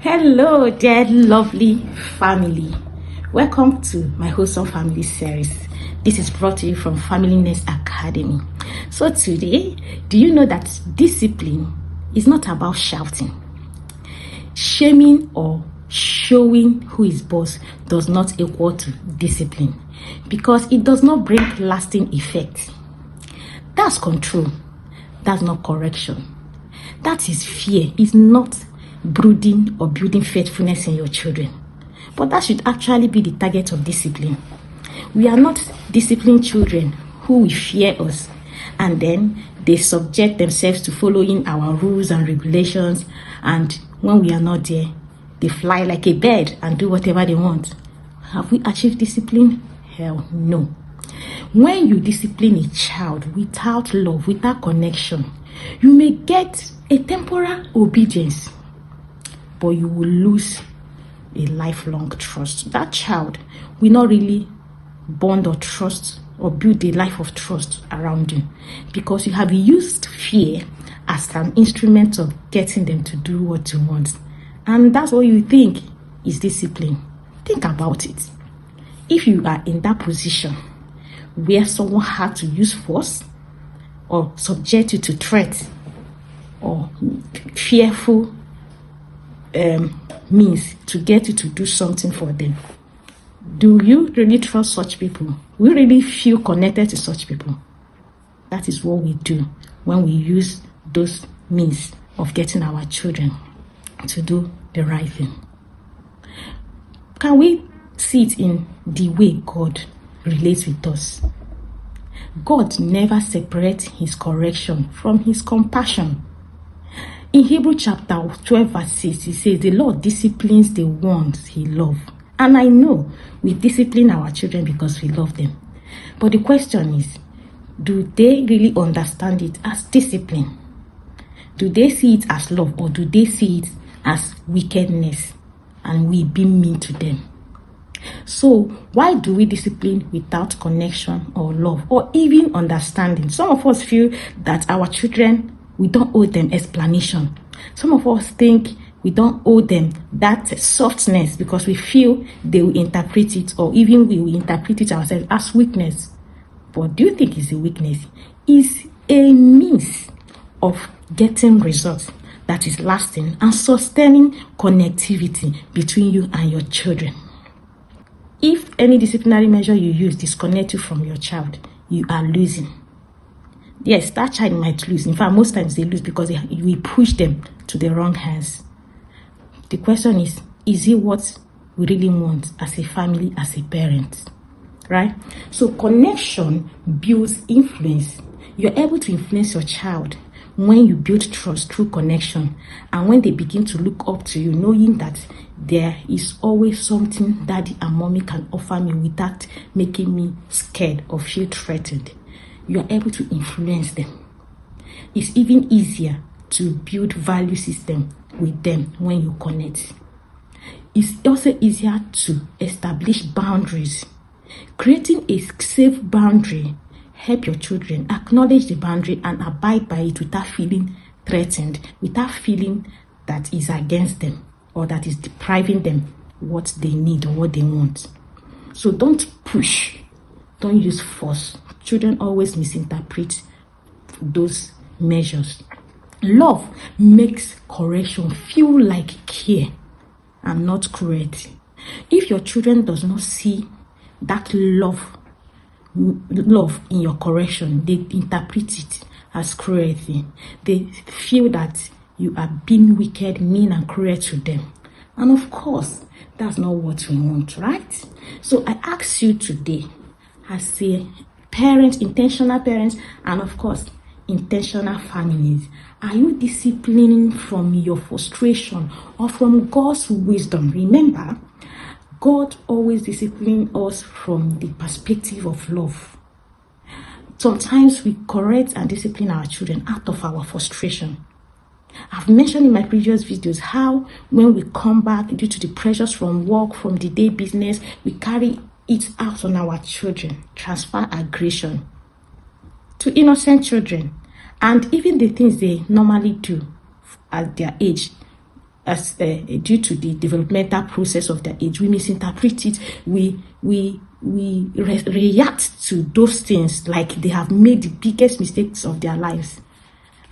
Hello dear lovely family, welcome to my wholesome family series. This is brought to you from Familyness Academy. So today, do you know that discipline is not about shouting, shaming, or showing who is boss does not equal to discipline, because it does not bring lasting effect. That's control, that's not correction. That is fear. It's not brooding or building faithfulness in your children. But that should actually be the target of discipline. We are not disciplined children who will fear us, and then they subject themselves to following our rules and regulations, and when we are not there, they fly like a bird and do whatever they want. Have we achieved discipline? Hell no. When you discipline a child without love, without connection, you may get a temporal obedience, but you will lose a lifelong trust. That child will not really bond or trust or build a life of trust around you, because you have used fear as an instrument of getting them to do what you want. And that's what you think is discipline. Think about it. If you are in that position where someone had to use force or subject you to threats or fearful means to get you to do something for them, do you really trust such people? We really feel connected to such people? That is what we do when we use those means of getting our children to do the right thing. Can we see it in the way God relates with us? God never separates his correction from his compassion. In Hebrew chapter 12 verse 6, he says, the Lord disciplines the ones he loves. And I know we discipline our children because we love them. But the question is, do they really understand it as discipline? Do they see it as love, or do they see it as wickedness and we being mean to them? So why do we discipline without connection or love or even understanding? Some of us feel that our children, we don't owe them explanation. Some of us think we don't owe them that softness because we feel they will interpret it, or even we will interpret it ourselves as weakness. But do you think it's a weakness? It's a means of getting results that is lasting and sustaining connectivity between you and your children. If any disciplinary measure you use disconnects you from your child, you are losing. Yes, that child might lose. In fact, most times they lose because we push them to the wrong hands. The question is it what we really want as a family, as a parent? Right? So connection builds influence. You're able to influence your child when you build trust through connection, and when they begin to look up to you, knowing that there is always something daddy and mommy can offer me without making me scared or feel threatened. You are able to influence them. It's even easier to build value system with them when you connect. It's also easier to establish boundaries. Creating a safe boundary help your children acknowledge the boundary and abide by it without feeling threatened, without feeling that is against them or that is depriving them what they need or what they want. So don't push, don't use force. Children always misinterpret those measures. Love makes correction feel like care and not cruelty. If your children does not see that love in your correction, they interpret it as cruelty. They feel that you are being wicked, mean, and cruel to them. And of course, that's not what we want, right? So I ask you today, as a parent, intentional parents, and of course, intentional families, are you disciplining from your frustration or from God's wisdom? Remember, God always disciplines us from the perspective of love. Sometimes we correct and discipline our children out of our frustration. I've mentioned in my previous videos how when we come back due to the pressures from work, from the day business, we carry it out on our children, transfer aggression to innocent children, and even the things they normally do at their age as due to the developmental process of their age. We misinterpret it. We react to those things like they have made the biggest mistakes of their lives.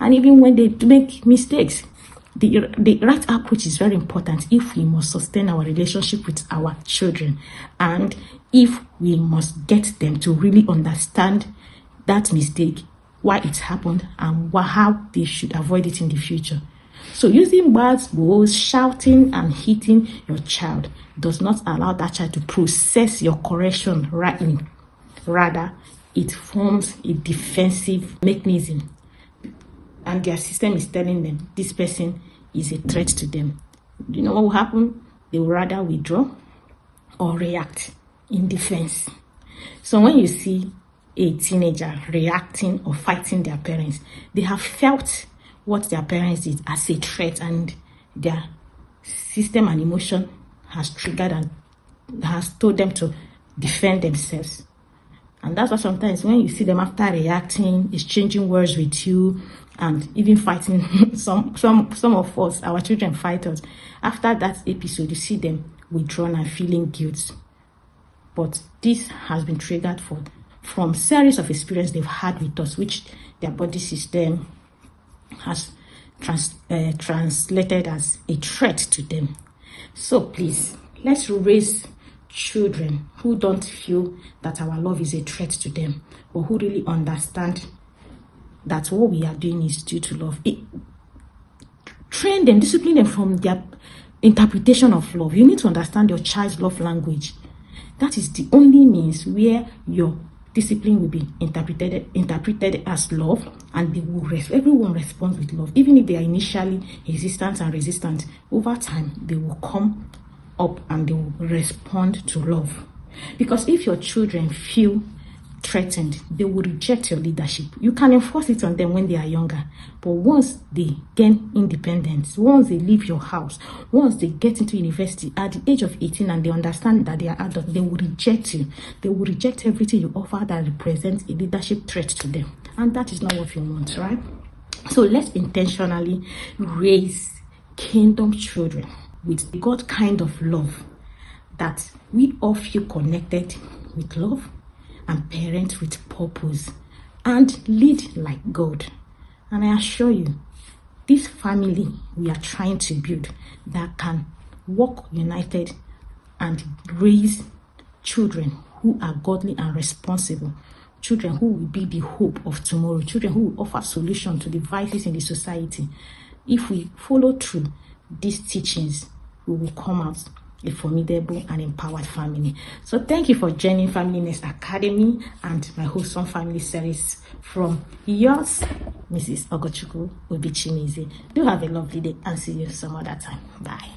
And even when they make mistakes, the right approach is very important if we must sustain our relationship with our children, and if we must get them to really understand that mistake, why it happened, and how they should avoid it in the future. So using words, blows, shouting, and hitting your child does not allow that child to process your correction rightly. Rather, it forms a defensive mechanism, and their system is telling them this person is a threat to them. You know what will happen? They will rather withdraw or react in defense. So when you see a teenager reacting or fighting their parents, they have felt what their parents did as a threat, and their system and emotion has triggered and has told them to defend themselves. And that's why sometimes when you see them after reacting, exchanging words with you, and even fighting, some of us, our children fight us. After that episode, you see them withdrawn and feeling guilt. But this has been triggered from series of experience they've had with us, which their body system has translated as a threat to them. So please, let's raise children who don't feel that our love is a threat to them, but who really understand that what we are doing is due to love. Train them, discipline them from their interpretation of love. You need to understand your child's love language. That is the only means where your discipline will be interpreted as love, and everyone responds with love. Even if they are initially resistant and resistant, over time they will come up and they will respond to love. Because if your children feel threatened, they will reject your leadership. You can enforce it on them when they are younger, but once they gain independence, once they leave your house, once they get into university at the age of 18 and they understand that they are adults, they will reject you. They will reject everything you offer that represents a leadership threat to them, and that is not what you want, right? So let's intentionally raise kingdom children with the God kind of love, that we all feel connected with love and parent with purpose and lead like God. And I assure you, this family we are trying to build that can work united and raise children who are godly and responsible, children who will be the hope of tomorrow, children who will offer solution to the vices in the society. If we follow through these teachings, we will come out a formidable and empowered family. So thank you for joining Family Nest Academy and my Wholesome Family series from yours, Mrs. Ogochukwu Obichimizi. Do have a lovely day and see you some other time. Bye.